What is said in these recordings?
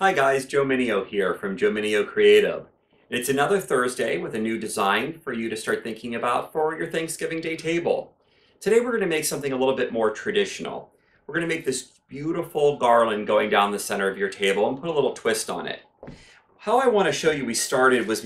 Hi guys, Joe Mineo here from Joe Mineo Creative. It's another Thursday with a new design for you to start thinking about for your Thanksgiving Day table. Today we're going to make something a little bit more traditional. We're going to make this beautiful garland going down the center of your table and put a little twist on it. How I want to show you we started with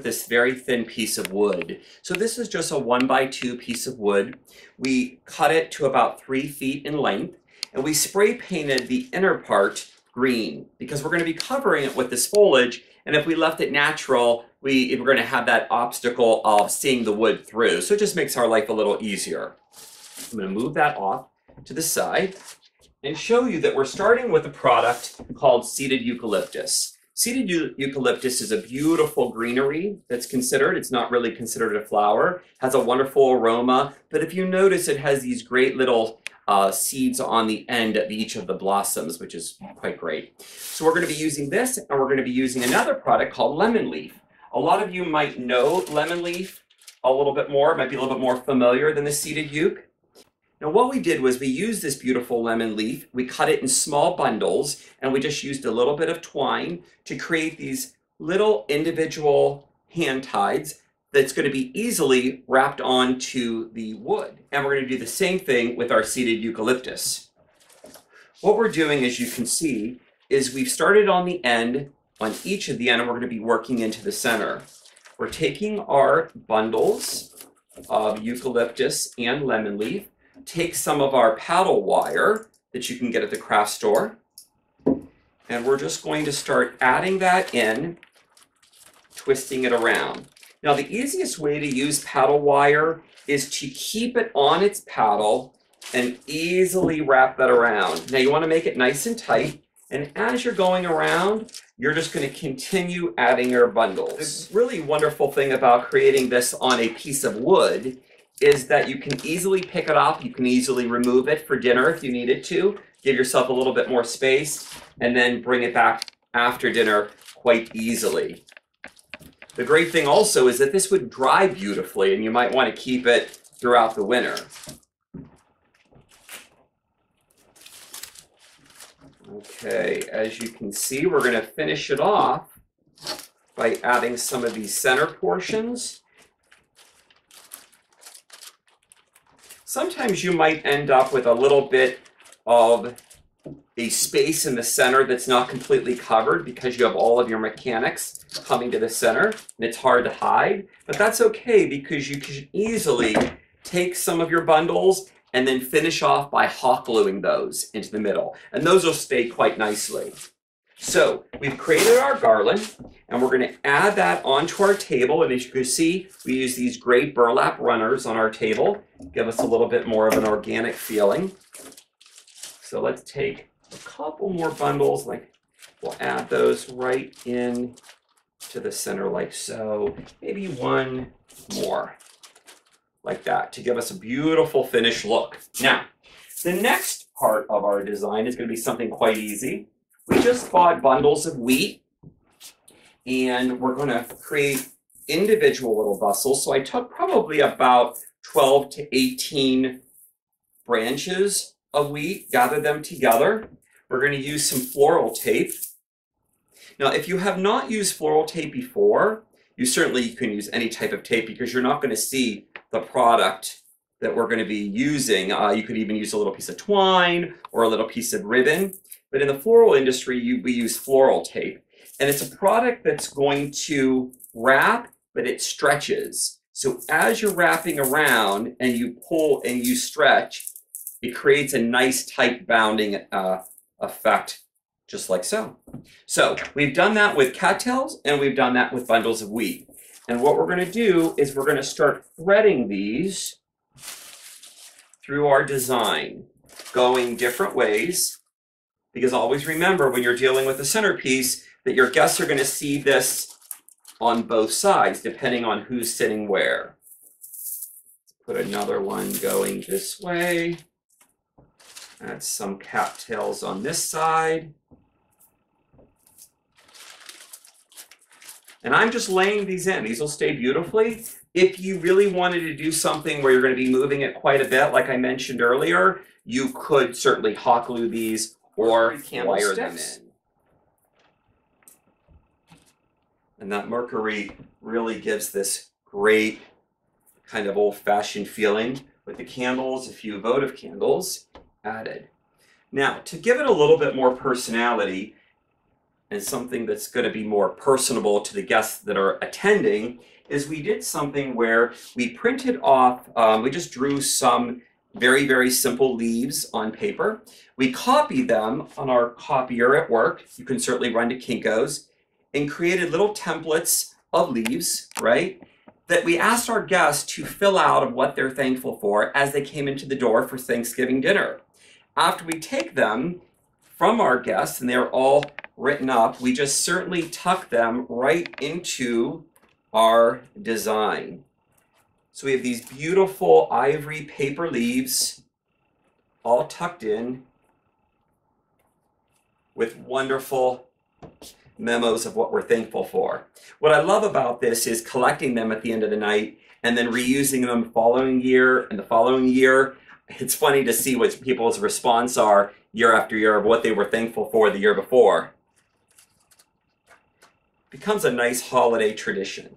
this very thin piece of wood. So this is just a 1x2 piece of wood. We cut it to about 3 feet in length and we spray painted the inner part green because we're going to be covering it with this foliage, and if we left it natural, we're going to have that obstacle of seeing the wood through. So it just makes our life a little easier. I'm going to move that off to the side and show you that we're starting with a product called seeded eucalyptus. Seeded eucalyptus is a beautiful greenery that's considered. It's not really considered a flower. Has a wonderful aroma, but if you notice, it has these great little seeds on the end of each of the blossoms, which is quite great. So we're going to be using this, and we're going to be using another product called lemon leaf. A lot of you might know lemon leaf a little bit more, might be a little bit more familiar than the seeded euc. Now what we did was we used this beautiful lemon leaf, we cut it in small bundles, and we just used a little bit of twine to create these little individual hand tides that's going to be easily wrapped onto the wood. And we're going to do the same thing with our seeded eucalyptus. What we're doing, as you can see, is we've started on the end, on each of the end, and we're going to be working into the center. We're taking our bundles of eucalyptus and lemon leaf, take some of our paddle wire that you can get at the craft store, and we're just going to start adding that in, twisting it around. Now the easiest way to use paddle wire is to keep it on its paddle and easily wrap that around. Now you want to make it nice and tight, and as you're going around, you're just going to continue adding your bundles. The really wonderful thing about creating this on a piece of wood is that you can easily pick it up, you can easily remove it for dinner if you needed to, give yourself a little bit more space, and then bring it back after dinner quite easily. The great thing also is that this would dry beautifully, and you might want to keep it throughout the winter. Okay, as you can see, we're going to finish it off by adding some of these center portions. Sometimes you might end up with a little bit of a space in the center that's not completely covered because you have all of your mechanics coming to the center and it's hard to hide, but that's okay because you can easily take some of your bundles and then finish off by hot gluing those into the middle, and those will stay quite nicely. So we've created our garland, and we're going to add that onto our table, and as you can see, we use these great burlap runners on our table, give us a little bit more of an organic feeling. So let's take a couple more bundles, like we'll add those right in to the center like so, maybe one more like that to give us a beautiful finished look. Now, the next part of our design is going to be something quite easy. We just bought bundles of wheat, and we're going to create individual little bustles. So I took probably about 12 to 18 branches of wheat, gather them together. We're going to use some floral tape. Now, if you have not used floral tape before, you certainly can use any type of tape because you're not going to see the product that we're going to be using. You could even use a little piece of twine or a little piece of ribbon. But in the floral industry, we use floral tape. And it's a product that's going to wrap, but it stretches. So as you're wrapping around and you pull and you stretch, it creates a nice tight bounding effect, just like so. So we've done that with cattails, and we've done that with bundles of wheat. And what we're going to do is we're going to start threading these through our design, going different ways, because always remember when you're dealing with a centerpiece that your guests are going to see this on both sides, depending on who's sitting where. Put another one going this way. Add some cattails on this side. And I'm just laying these in. These will stay beautifully. If you really wanted to do something where you're going to be moving it quite a bit, like I mentioned earlier, you could certainly hot glue these or wire them in. And that mercury really gives this great kind of old-fashioned feeling with the candles, a few votive candles added. Now, to give it a little bit more personality and something that's going to be more personable to the guests that are attending, is we did something where we printed off, we just drew some very, very simple leaves on paper. We copied them on our copier at work. You can certainly run to Kinko's, and created little templates of leaves, right? That we asked our guests to fill out of what they're thankful for as they came into the door for Thanksgiving dinner. After we take them from our guests and they're all written up, we just certainly tuck them right into our design. So we have these beautiful ivory paper leaves all tucked in with wonderful memos of what we're thankful for. What I love about this is collecting them at the end of the night and then reusing them the following year and the following year. It's funny to see what people's response are year after year of what they were thankful for the year before. Becomes a nice holiday tradition.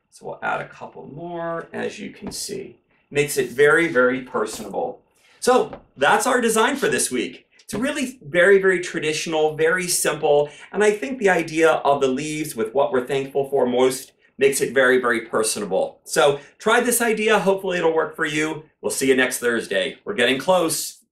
So we'll add a couple more, as you can see. Makes it very, very personable. So that's our design for this week. It's really very, very traditional, very simple, and I think the idea of the leaves with what we're thankful for most makes it very, very personable. So try this idea. Hopefully it'll work for you. We'll see you next Thursday. We're getting close.